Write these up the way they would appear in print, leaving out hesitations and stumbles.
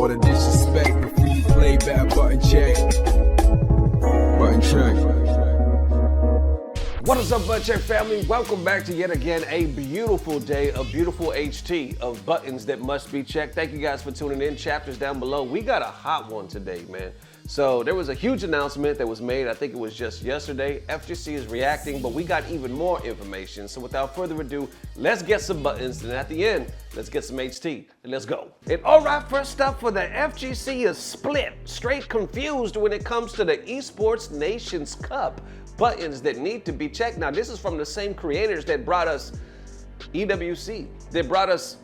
All the disrespect before you play back, button check. Button check. What is up, Button Check family? Welcome back to yet again a beautiful day, a beautiful HT of buttons that must be checked. Thank you guys for tuning in. Chapters down below. We got a hot one today, man. So there was a huge announcement that was made, I think it was just yesterday. FGC is reacting, but we got even more information. So without further ado, let's get some buttons, and at the end, let's get some HT, and let's go. And all right, first up for the FGC is split, straight confused when it comes to the Esports Nations Cup. Buttons that need to be checked. Now, this is from the same creators that brought us EWC. They brought us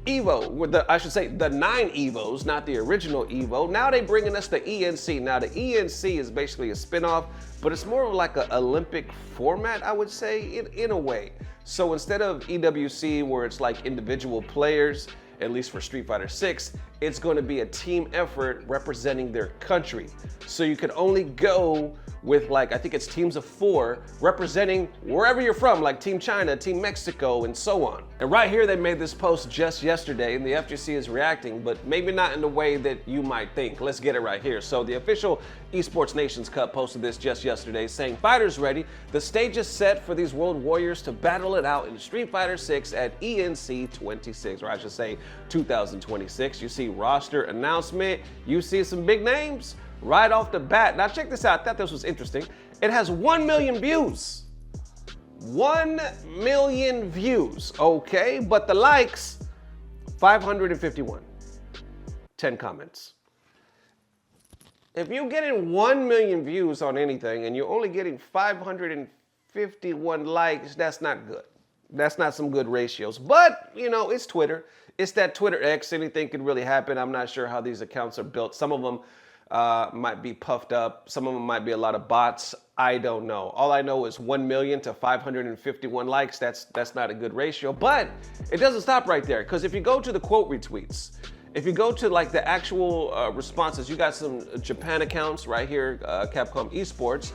Evo, with I should say the 9 Evos, not the original Evo. Now they bringing us the ENC. Now the ENC is basically a spinoff, but it's more of like an Olympic format, I would say, in a way. So instead of EWC, where it's like individual players, at least for Street Fighter 6, it's going to be a team effort representing their country. So you can only go with, like, I think it's teams of 4 representing wherever you're from, like Team China, Team Mexico, and so on. And right here, they made this post just yesterday, and the FGC is reacting, but maybe not in the way that you might think. Let's get it right here. So the official Esports Nations Cup posted this just yesterday, saying, "Fighters ready. The stage is set for these World Warriors to battle it out in Street Fighter 6 at ENC 26, or I should say 2026. You see roster announcement. You see some big names right off the bat. Now check this out. I thought this was interesting. It has 1 million views. 1 million views, okay? But the likes, 551. 10 comments. If you're getting 1 million views on anything and you're only getting 551 likes, that's not good. That's not some good ratios. But, you know, it's Twitter. It's that Twitter X. Anything could really happen. I'm not sure how these accounts are built. Some of them might be puffed up. Some of them might be a lot of bots. I don't know. All I know is 1 million to 551 likes. That's not a good ratio. But it doesn't stop right there, because if you go to the quote retweets, if you go to like the actual responses, you got some Japan accounts right here, Capcom Esports,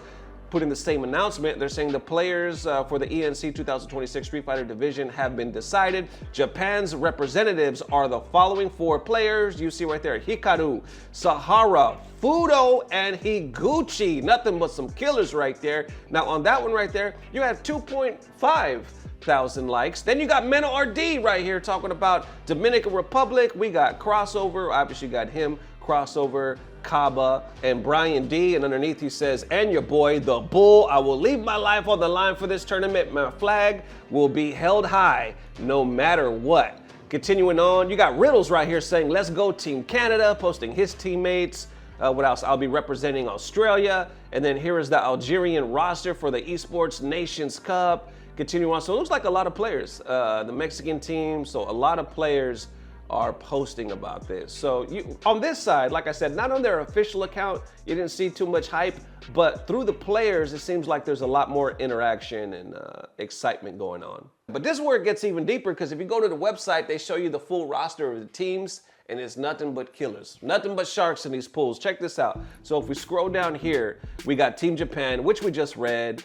putting the same announcement. They're saying the players for the ENC 2026 Street Fighter division have been decided. Japan's representatives are the following 4 players. You see right there, Hikaru, Sahara, Fudo, and Higuchi. Nothing but some killers right there. Now on that one right there, you have 2.5 thousand likes. Then you got MenaRD right here talking about Dominican Republic. We got Crossover, obviously got him, Crossover, Kaba, and Brian D. And underneath he says, "And your boy, the Bull, I will leave my life on the line for this tournament. My flag will be held high no matter what." Continuing on, you got Riddles right here saying, "Let's go Team Canada," posting his teammates. What else? "I'll be representing Australia." And then here is the Algerian roster for the Esports Nations Cup. Continue on. So it looks like a lot of players, the Mexican team. So a lot of players are posting about this. So on this side, like I said, not on their official account, you didn't see too much hype, but through the players, it seems like there's a lot more interaction and excitement going on. But this is where it gets even deeper, because if you go to the website, they show you the full roster of the teams, and it's nothing but killers, nothing but sharks in these pools. Check this out. So if we scroll down here, we got Team Japan, which we just read.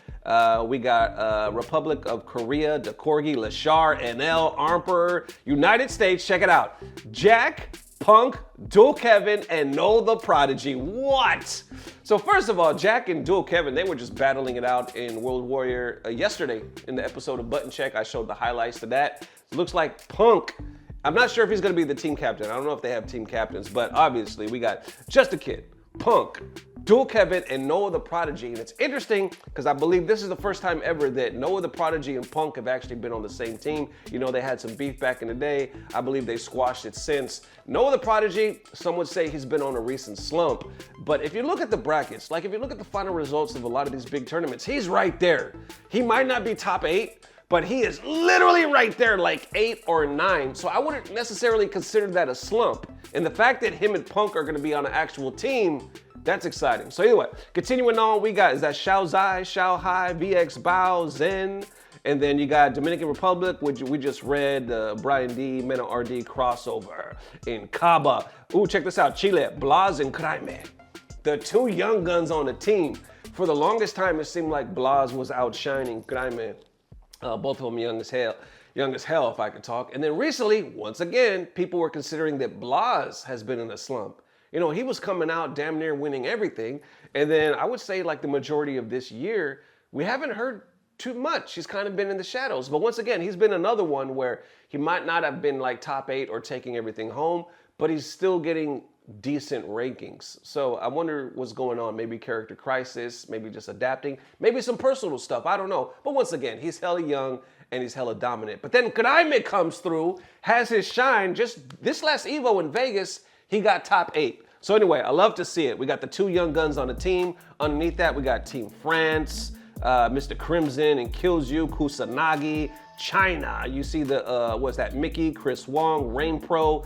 We got Republic of Korea, the Corgi, Lashar, NL, Emperor, United States. Check it out. Jack, Punk, Dual Kevin, and No the Prodigy. What? So first of all, Jack and Dual Kevin, they were just battling it out in World Warrior yesterday in the episode of Button Check. I showed the highlights to that. It looks like Punk, I'm not sure if he's going to be the team captain. I don't know if they have team captains, but obviously we got Just a Kid, Punk, Dual Kevin, and Noah the Prodigy. And it's interesting because I believe this is the first time ever that Noah the Prodigy and Punk have actually been on the same team. You know, they had some beef back in the day. I believe they squashed it since. Noah the Prodigy, some would say he's been on a recent slump. But if you look at the brackets, like if you look at the final results of a lot of these big tournaments, he's right there. He might not be top 8, but he is literally right there, like 8 or 9. So I wouldn't necessarily consider that a slump. And the fact that him and Punk are gonna be on an actual team, that's exciting. So anyway, continuing on, we got, is that Xiao Zai, Xiao Hai, VX Bao, Zen, and then you got Dominican Republic, which we just read, Brian D, MenaRD crossover in Kaba. Ooh, check this out, Chile, Blas and Kraime. The 2 young guns on the team. For the longest time, it seemed like Blas was outshining Kraime. Both of them young as hell. Young as hell, if I could talk. And then recently, once again, people were considering that Blas has been in a slump. You know, he was coming out damn near winning everything. And then I would say like the majority of this year, we haven't heard too much. He's kind of been in the shadows. But once again, he's been another one where he might not have been like top 8 or taking everything home, but he's still getting decent rankings. So I wonder what's going on. Maybe character crisis, maybe just adapting, maybe some personal stuff. I don't know. But once again, he's hella young and he's hella dominant. But then Kanaime comes through, has his shine. Just this last Evo in Vegas, he got top 8. So anyway, I love to see it. We got the 2 young guns on the team. Underneath that, we got Team France, Mr. Crimson and Killju, Kusanagi, China. You see the, what's that, Mickey, Chris Wong, Rain Pro,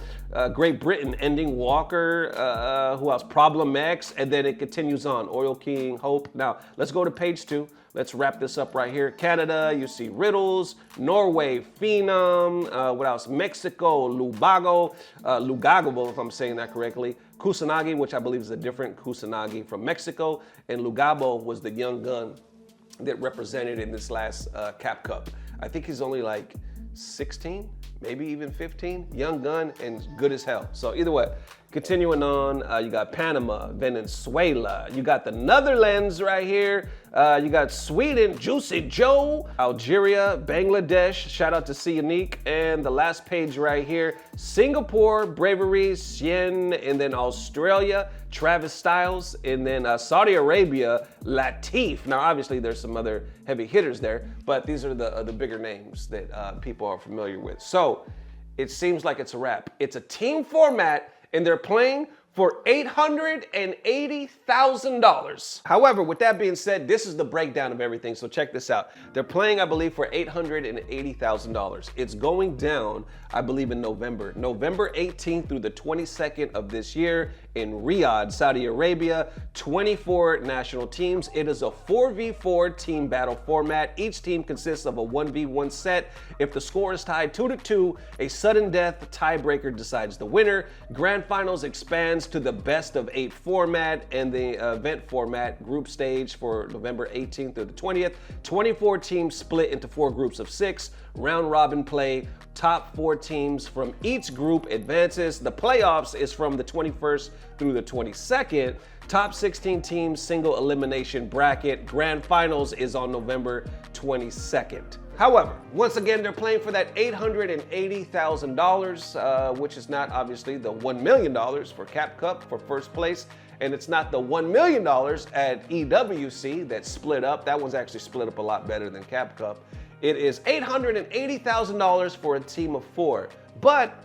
Great Britain, Ending Walker, who else, Problem X, and then it continues on, Oil King, Hope. Now, let's go to page 2. Let's wrap this up right here. Canada, you see Riddles, Norway, Phenom, what else? Mexico, Lugago, if I'm saying that correctly. Kusanagi, which I believe is a different Kusanagi from Mexico, and Lugabo was the young gun that represented in this last Cap Cup. I think he's only like 16, maybe even 15. Young gun and good as hell. So either way, continuing on, you got Panama, Venezuela. You got the Netherlands right here. You got Sweden, Juicy Joe, Algeria, Bangladesh. Shout out to C Unique. And the last page right here, Singapore, Bravery, Sien, and then Australia, Travis Styles, and then Saudi Arabia, Latif. Now, obviously, there's some other heavy hitters there, but these are the bigger names that people are familiar with. So it seems like it's a wrap. It's a team format, and they're playing for $880,000. However, with that being said, this is the breakdown of everything, so check this out. They're playing, I believe, for $880,000. It's going down, I believe, in November. November 18th through the 22nd of this year in Riyadh, Saudi Arabia, 24 national teams. It is a 4v4 team battle format. Each team consists of a 1v1 set. If the score is tied 2-2, a sudden death tiebreaker decides the winner. Grand finals expands to the best of 8 format and the event format group stage for November 18th through the 20th. 24 teams split into 4 groups of 6. Round robin play. Top 4 teams from each group advances. The playoffs is from the 21st through the 22nd. Top 16 teams single elimination bracket. Grand finals is on November 22nd. However, once again, they're playing for that $880,000, which is not obviously the $1 million for Cap Cup for first place. And it's not the $1 million at EWC that split up. That one's actually split up a lot better than Cap Cup. It is $880,000 for a team of 4. But,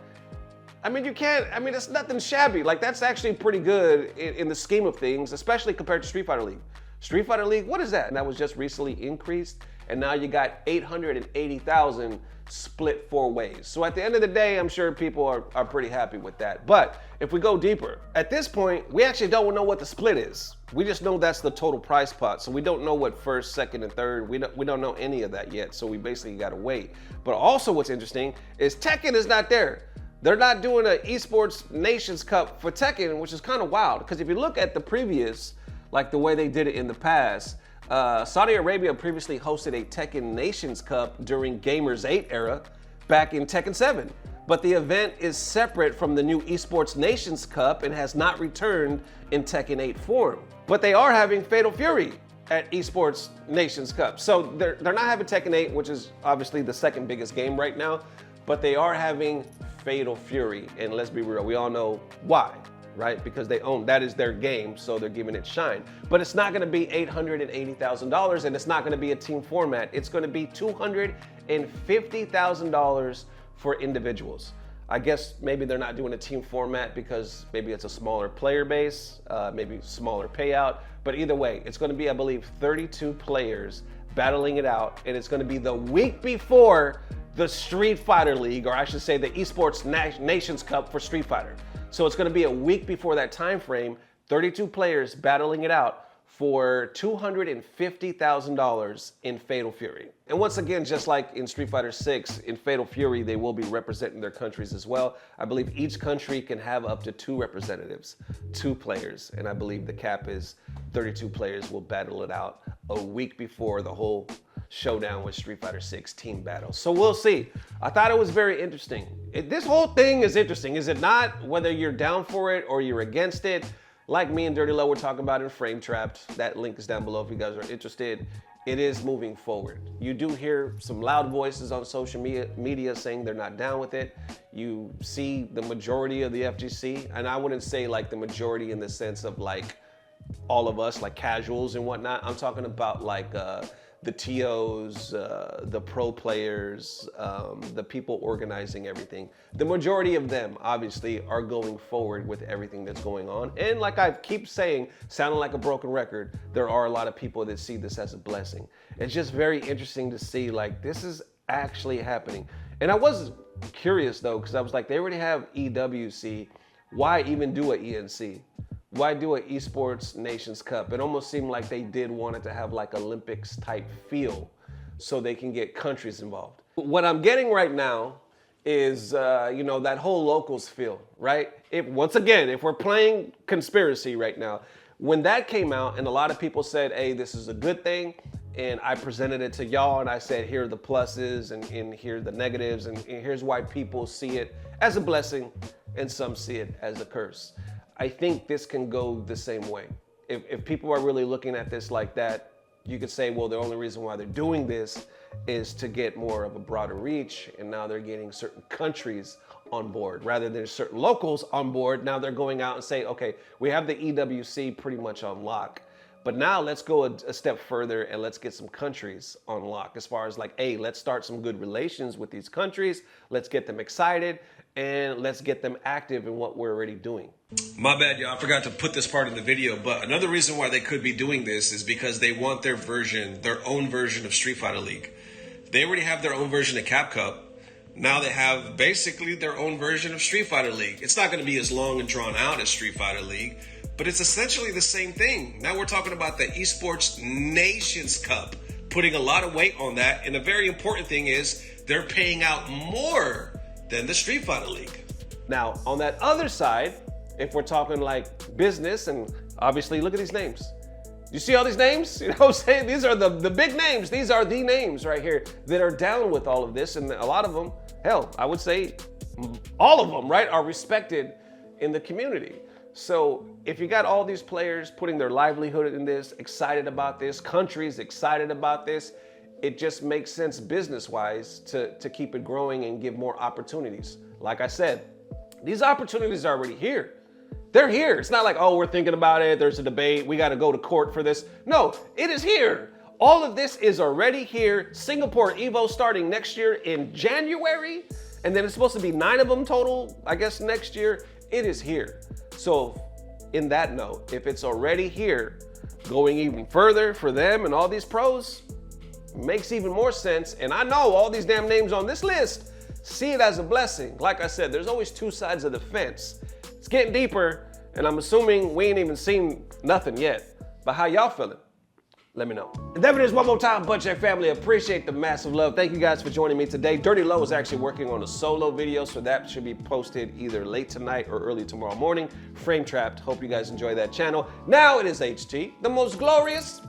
I mean, it's nothing shabby. Like, that's actually pretty good in the scheme of things, especially compared to Street Fighter League. Street Fighter League, what is that? And that was just recently increased. And now you got 880,000 split 4 ways. So at the end of the day, I'm sure people are pretty happy with that. But if we go deeper, at this point, we actually don't know what the split is. We just know that's the total prize pot. So we don't know what first, second, and third. We don't know any of that yet. So we basically got to wait. But also what's interesting is Tekken is not there. They're not doing an Esports Nations Cup for Tekken, which is kind of wild. Because if you look at the previous, like the way they did it in the past, Saudi Arabia previously hosted a Tekken Nations Cup during Gamers 8 era back in Tekken 7. But the event is separate from the new Esports Nations Cup and has not returned in Tekken 8 form. But they are having Fatal Fury at Esports Nations Cup. So they're not having Tekken 8, which is obviously the second biggest game right now, but they are having Fatal Fury. And let's be real, we all know why. Right? Because they own, that is their game, so they're giving it shine. But it's not gonna be $880,000 and it's not gonna be a team format. It's gonna be $250,000 for individuals. I guess maybe they're not doing a team format because maybe it's a smaller player base, maybe smaller payout. But either way, it's gonna be, I believe, 32 players battling it out, and it's gonna be the week before the Street Fighter League, or I should say the Esports Nations Cup for Street Fighter. So it's gonna be a week before that time frame, 32 players battling it out for $250,000 in Fatal Fury. And once again, just like in Street Fighter 6, in Fatal Fury, they will be representing their countries as well. I believe each country can have up to 2 representatives, 2 players. And I believe the cap is 32 players will battle it out a week before the whole showdown with Street Fighter 6 team battles. So we'll see. I thought it was very interesting. This whole thing is interesting, is it not? Whether you're down for it or you're against it, like me and Dirty Low were talking about in Frame Trapped. That link is down below if you guys are interested. It is moving forward. You do hear some loud voices on social media saying they're not down with it. You see the majority of the FGC, and I wouldn't say like the majority in the sense of like all of us, like casuals and whatnot. I'm talking about like the TOs, the pro players, the people organizing everything. The majority of them obviously are going forward with everything that's going on. And like I keep saying, sounding like a broken record, there are a lot of people that see this as a blessing. It's just very interesting to see like this is actually happening. And I was curious though, because I was like, they already have EWC. Why even do an ENC? Why do an Esports Nations Cup? It almost seemed like they did want it to have like Olympics type feel so they can get countries involved. What I'm getting right now is, you know, that whole locals feel, right? Once again, if we're playing conspiracy right now, when that came out and a lot of people said, hey, this is a good thing, and I presented it to y'all and I said, here are the pluses and here are the negatives and here's why people see it as a blessing and some see it as a curse. I think this can go the same way. If people are really looking at this like that, you could say, well, the only reason why they're doing this is to get more of a broader reach, and now they're getting certain countries on board. Rather than certain locals on board, now they're going out and say, okay, we have the EWC pretty much on lock, but now let's go a step further and let's get some countries on lock as far as like, hey, let's start some good relations with these countries, let's get them excited, and let's get them active in what we're already doing. My bad, y'all. I forgot to put this part in the video, but another reason why they could be doing this is because they want their own version of Street Fighter League. They already have their own version of Cap Cup. Now they have basically their own version of Street Fighter League. It's not going to be as long and drawn out as Street Fighter League, but it's essentially the same thing. Now we're talking about the Esports Nations Cup, putting a lot of weight on that. And the very important thing is they're paying out more than the Street Fighter League. Now, on that other side, if we're talking like business, and obviously look at these names. You see all these names? You know what I'm saying? These are the big names. These are the names right here that are down with all of this. And a lot of them, hell, I would say all of them, right, are respected in the community. So if you got all these players putting their livelihood in this, excited about this, countries excited about this, it just makes sense business-wise to keep it growing and give more opportunities. Like I said, these opportunities are already here. They're here. It's not like, oh, we're thinking about it, there's a debate, we got to go to court for this. No, it is here. All of this is already here. Singapore Evo starting next year in January, and then it's supposed to be 9 of them total, I guess, next year. It is here. So in that note, if it's already here, going even further for them and all these pros, makes even more sense. And I know all these damn names on this list see it as a blessing. Like I said, there's always two sides of the fence. It's getting deeper, and I'm assuming we ain't even seen nothing yet. But how y'all feeling? Let me know. And there it is one more time, Butt Check family. Appreciate the massive love. Thank you guys for joining me today. Dirty Low is actually working on a solo video, so that should be posted either late tonight or early tomorrow morning. Frame Trapped. Hope you guys enjoy that channel. Now it is HT, the most glorious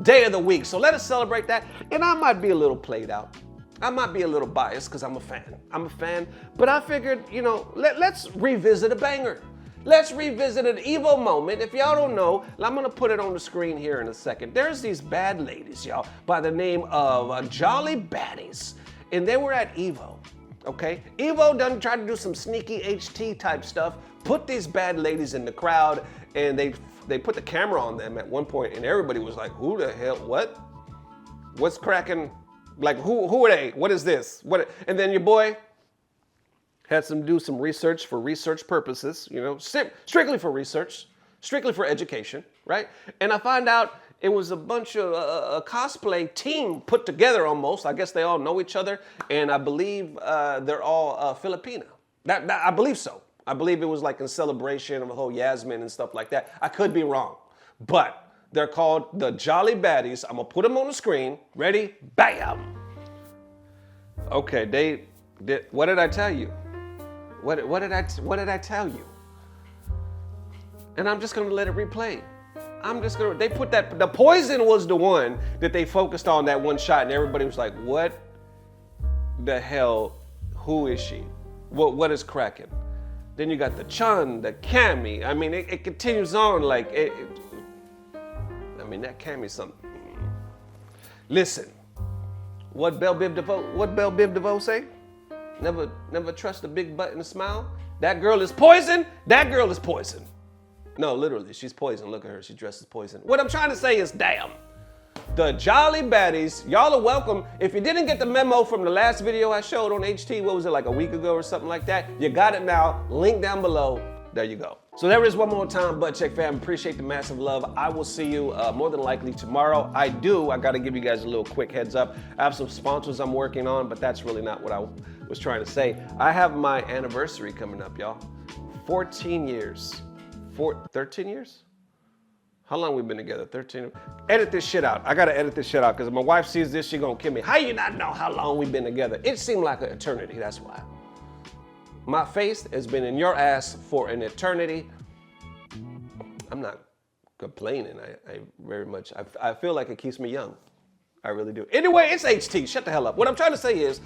day of the week. So let us celebrate that. And I might be a little played out. I might be a little biased because I'm a fan. But I figured, you know, let's revisit a banger. Let's revisit an Evo moment. If y'all don't know, I'm gonna put it on the screen here in a second. There's these bad ladies, y'all, by the name of Jolly Baddies. And they were at Evo, okay? Evo done tried to do some sneaky HT type stuff, put these bad ladies in the crowd, and they put the camera on them at one point, and everybody was like, who the hell, what? What's cracking? Like, who are they? What is this? What? And then your boy had to do some research for research purposes, you know, strictly for research, strictly for education, right? And I find out it was a bunch of a cosplay team put together almost. I guess they all know each other, and I believe they're all Filipino. I believe so. I believe it was like in celebration of the whole Yasmin and stuff like that. I could be wrong, but they're called the Jolly Baddies. I'm gonna put them on the screen. Ready? Bam! Okay, what did I tell you? What did I tell you? And I'm just gonna let it replay. I'm just gonna, they put that, the poison was the one that they focused on that one shot and everybody was like, what the hell, who is she? What is cracking? Then you got the Chun, the Cammy. I mean, it continues on like, I mean, that Cammy's something. Listen, what Belle Biv DeVoe say? Never trust a big butt and a smile. That girl is poison, that girl is poison. No, literally, she's poison. Look at her, she dresses poison. What I'm trying to say is, damn. The Jolly Baddies, y'all are welcome. If you didn't get the memo from the last video I showed on HT, what was it, like a week ago or something like that? You got it now, link down below, there you go. So there is one more time, Butt Check fam, appreciate the massive love. I will see you more than likely tomorrow. I gotta give you guys a little quick heads up. I have some sponsors I'm working on, but that's really not what I was trying to say. I have my anniversary coming up, y'all. 14 years. 13 years? How long we been together? 13? Edit this shit out. I gotta edit this shit out because if my wife sees this, she gonna kill me. How you not know how long we've been together? It seemed like an eternity, that's why. My face has been in your ass for an eternity. I'm not complaining. I very much, I feel like it keeps me young. I really do. Anyway, it's HT, shut the hell up. What I'm trying to say is,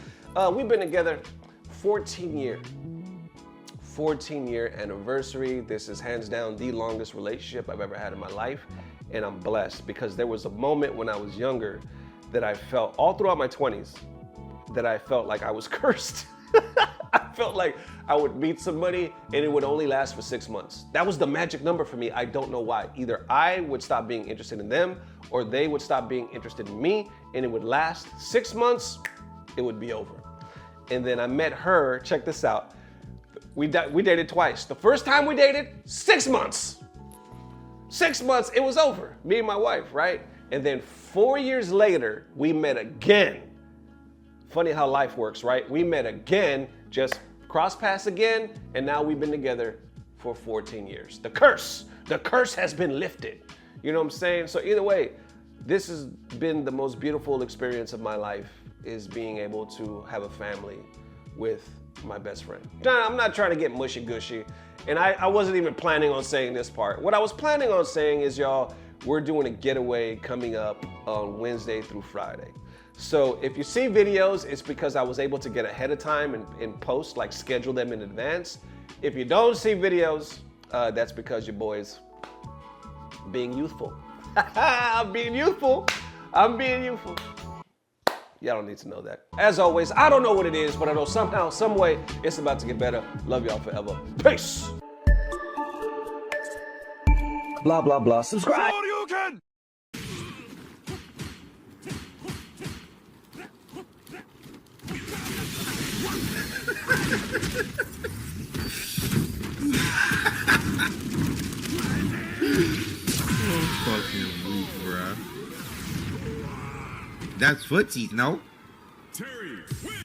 we've been together 14 years. 14-year anniversary. This is hands down the longest relationship I've ever had in my life. And I'm blessed because there was a moment when I was younger that I felt, all throughout my 20s, that I felt like I was cursed. I felt like I would meet somebody and it would only last for 6 months. That was the magic number for me. I don't know why. Either I would stop being interested in them or they would stop being interested in me and it would last 6 months, it would be over. And then I met her, check this out. We dated twice. The first time we dated, 6 months. 6 months, it was over, me and my wife, right? And then 4 years later, we met again. Funny how life works, right? We met again, just cross paths again, and now we've been together for 14 years. The curse has been lifted. You know what I'm saying? So either way, this has been the most beautiful experience of my life, is being able to have a family with my best friend. Nah, I'm not trying to get mushy-gushy, and I wasn't even planning on saying this part. What I was planning on saying is, y'all, we're doing a getaway coming up on Wednesday through Friday. So if you see videos, it's because I was able to get ahead of time and post, like schedule them in advance. If you don't see videos, that's because your boy's being youthful. I'm being youthful. I'm being youthful. Y'all don't need to know that. As always, I don't know what it is, but I know somehow, some way, it's about to get better. Love y'all forever. Peace. Blah, blah, blah. Subscribe. Fucking weak, bruh. That's footsies, no?